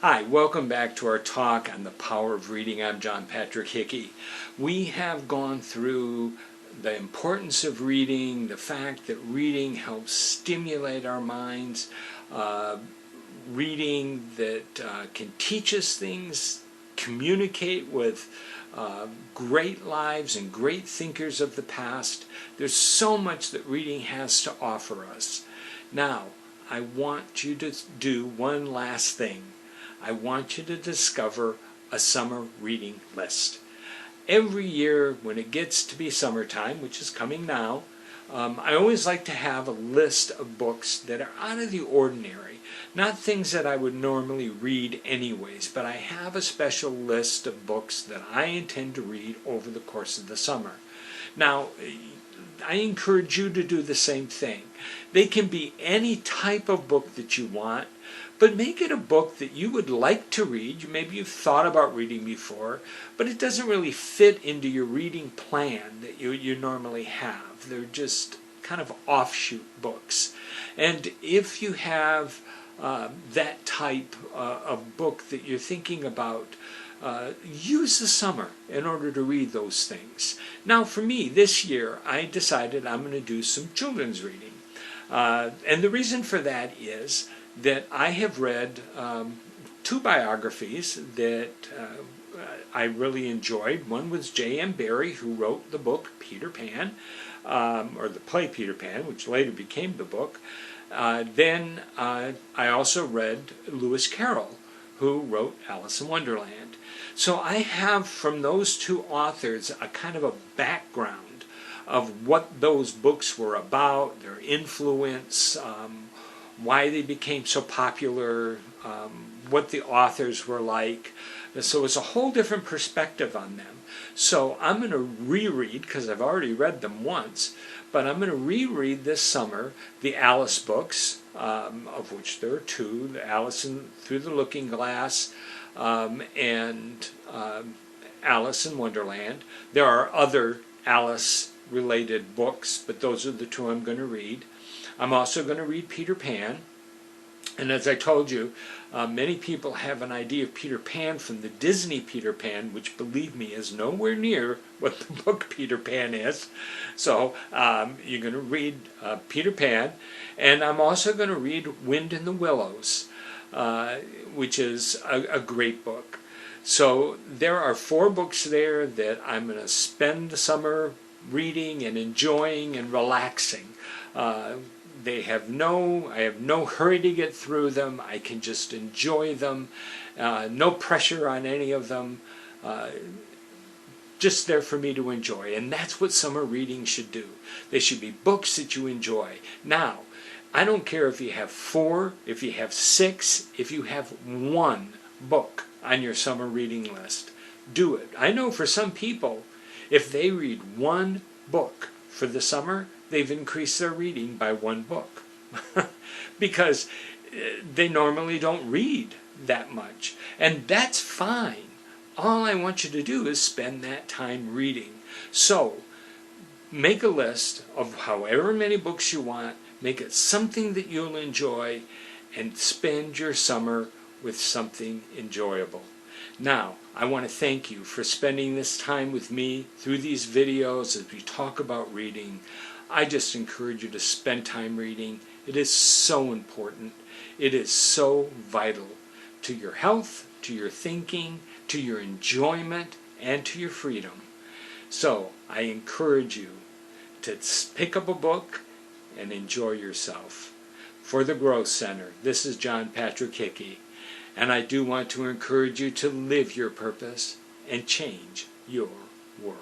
Hi, welcome back to our talk on the power of reading. I'm John Patrick Hickey. We have gone through the importance of reading, the fact that reading helps stimulate our minds, reading that can teach us things, communicate with great lives and great thinkers of the past. There's so much that reading has to offer us. Now, I want you to do one last thing. I want you to discover a summer reading list. Every year when it gets to be summertime, which is coming now, I always like to have a list of books that are out of the ordinary. Not things that I would normally read anyways, but I have a special list of books that I intend to read over the course of the summer. Now, I encourage you to do the same thing. They can be any type of book that you want, but make it a book that you would like to read. Maybe you've thought about reading before, but it doesn't really fit into your reading plan that you normally have. They're just kind of offshoot books. And if you have that type of book that you're thinking about, use the summer in order to read those things. Now for me, this year, I decided I'm going to do some children's reading. And the reason for that is that I have read two biographies that I really enjoyed. One was J.M. Barrie, who wrote the book Peter Pan, or the play Peter Pan, which later became the book. Then I also read Lewis Carroll, who wrote Alice in Wonderland. So I have from those two authors a kind of a background of what those books were about, their influence, why they became so popular, what the authors were like. So it's a whole different perspective on them. So I'm going to reread, because I've already read them once, but I'm going to reread this summer the Alice books, of which there are two, the Alice Through the Looking Glass and Alice in Wonderland. There are other Alice-related books, but those are the two I'm going to read. I'm also going to read Peter Pan. And as I told you, many people have an idea of Peter Pan from the Disney Peter Pan, which, believe me, is nowhere near what the book Peter Pan is. So you're going to read Peter Pan. And I'm also going to read Wind in the Willows, which is a great book. So there are 4 books there that I'm going to spend the summer reading and enjoying and relaxing. I have no hurry to get through them. I can just enjoy them. No pressure on any of them. Just there for me to enjoy. And that's what summer reading should do. They should be books that you enjoy. Now, I don't care if you have 4, if you have 6, if you have 1 book on your summer reading list. Do it. I know for some people, if they read 1 book for the summer, they've increased their reading by 1 book. Because they normally don't read that much. And that's fine. All I want you to do is spend that time reading. So, make a list of however many books you want, make it something that you'll enjoy, and spend your summer with something enjoyable. Now, I want to thank you for spending this time with me through these videos as we talk about reading. I just encourage you to spend time reading. It is so important. It is so vital to your health, to your thinking, to your enjoyment, and to your freedom. So, I encourage you to pick up a book and enjoy yourself. For the Growth Center, this is John Patrick Hickey, and I do want to encourage you to live your purpose and change your world.